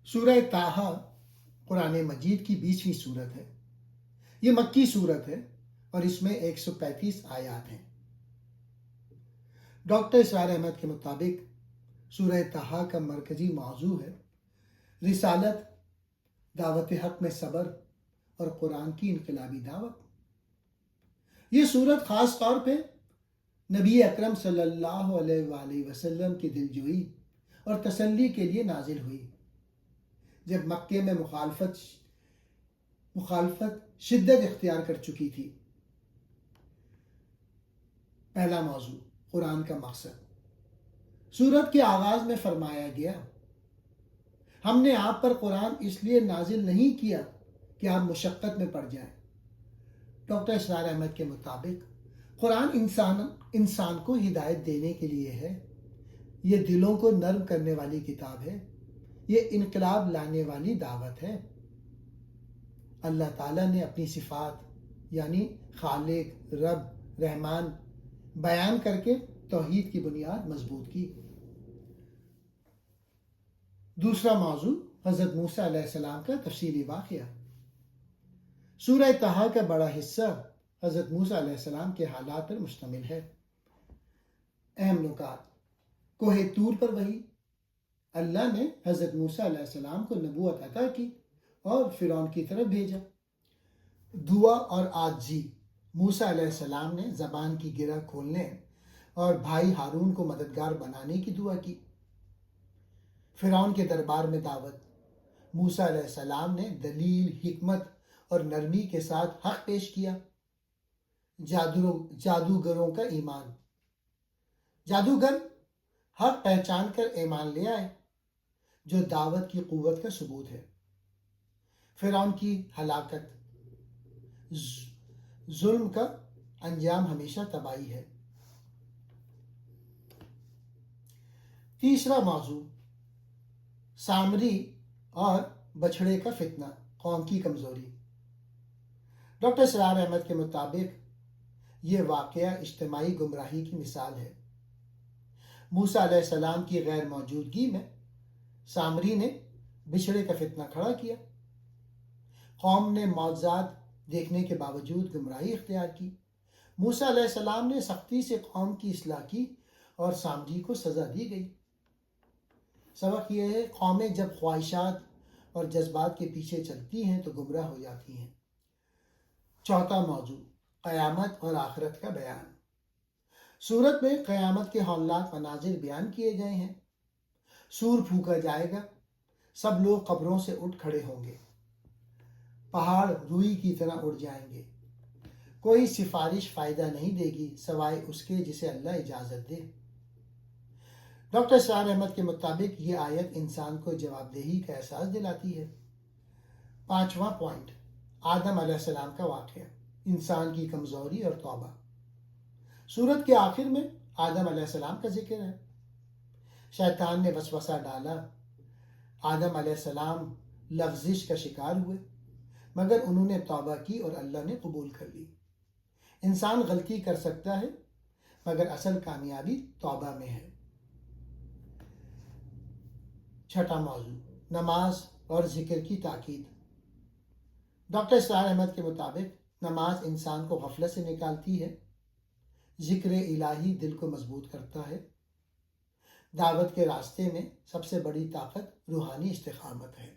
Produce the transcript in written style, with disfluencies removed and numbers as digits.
سورہ طٰہٰ قرآن مجید کی 20ویں صورت ہے۔ یہ مکی صورت ہے اور اس میں 135 آیات ہیں۔ ڈاکٹر اسرار احمد کے مطابق سورہ طٰہٰ کا مرکزی موضوع ہے رسالت، دعوت حق میں صبر اور قرآن کی انقلابی دعوت۔ یہ صورت خاص طور پہ نبی اکرم صلی اللہ علیہ وآلہ وسلم کی دلجوئی اور تسلی کے لیے نازل ہوئی، جب مکے میں مخالفت شدت اختیار کر چکی تھی۔ پہلا موضوع، قرآن کا مقصد۔ سورت کے آغاز میں فرمایا گیا، ہم نے آپ پر قرآن اس لیے نازل نہیں کیا کہ آپ مشقت میں پڑ جائیں۔ ڈاکٹر اسرار احمد کے مطابق قرآن انسان کو ہدایت دینے کے لیے ہے، یہ دلوں کو نرم کرنے والی کتاب ہے، یہ انقلاب لانے والی دعوت ہے۔ اللہ تعالیٰ نے اپنی صفات یعنی خالق، رب، رحمان بیان کر کے توحید کی بنیاد مضبوط کی۔ دوسرا موضوع، حضرت موسیٰ علیہ السلام کا تفصیلی واقعہ۔ سورہ طٰہٰ کا بڑا حصہ حضرت موسیٰ علیہ السلام کے حالات پر مشتمل ہے۔ اہم نکات، کوہ طور پر وحی، اللہ نے حضرت موسیٰ علیہ السلام کو نبوت عطا کی اور فرعون کی طرف بھیجا۔ دعا اور عاجزی، موسیٰ علیہ السلام نے زبان کی گرہ کھولنے اور بھائی ہارون کو مددگار بنانے کی دعا کی۔ فرعون کے دربار میں دعوت، موسیٰ علیہ السلام نے دلیل، حکمت اور نرمی کے ساتھ حق پیش کیا۔ جادوگروں کا ایمان، جادوگر حق پہچان کر ایمان لے آئے، جو دعوت کی قوت کا ثبوت ہے۔ فرعون کی ہلاکت، ظلم کا انجام ہمیشہ تباہی ہے۔ تیسرا موضوع، سامری اور بچھڑے کا فتنہ، قوم کی کمزوری۔ ڈاکٹر اسرار احمد کے مطابق یہ واقعہ اجتماعی گمراہی کی مثال ہے۔ موسیٰ علیہ السلام کی غیر موجودگی میں سامری نے بچھڑے کا فتنہ کھڑا کیا۔ قوم نے معجزات دیکھنے کے باوجود گمراہی اختیار کی۔ موسیٰ علیہ السلام نے سختی سے قوم کی اصلاح کی اور سامری کو سزا دی گئی۔ سبق یہ ہے، قومیں جب خواہشات اور جذبات کے پیچھے چلتی ہیں تو گمراہ ہو جاتی ہیں۔ چوتھا موضوع، قیامت اور آخرت کا بیان۔ سورت میں قیامت کے ہولناک مناظر بیان کیے گئے ہیں۔ سور پھونکا جائے گا، سب لوگ قبروں سے اٹھ کھڑے ہوں گے، پہاڑ روئی کی طرح اڑ جائیں گے، کوئی سفارش فائدہ نہیں دے گی سوائے اس کے جسے اللہ اجازت دے۔ ڈاکٹر اسرار احمد کے مطابق یہ آیت انسان کو جواب دہی کا احساس دلاتی ہے۔ پانچواں پوائنٹ، آدم علیہ السلام کا واقعہ، انسان کی کمزوری اور توبہ۔ سورت کے آخر میں آدم علیہ السلام کا ذکر ہے۔ شیطان نے وسوسہ ڈالا، آدم علیہ السلام لغزش کا شکار ہوئے، مگر انہوں نے توبہ کی اور اللہ نے قبول کر لی۔ انسان غلطی کر سکتا ہے مگر اصل کامیابی توبہ میں ہے۔ چھٹا موضوع، نماز اور ذکر کی تاکید۔ ڈاکٹر اسرار احمد کے مطابق نماز انسان کو غفلت سے نکالتی ہے، ذکر الہی دل کو مضبوط کرتا ہے۔ دعوت کے راستے میں سب سے بڑی طاقت روحانی استقامت ہے۔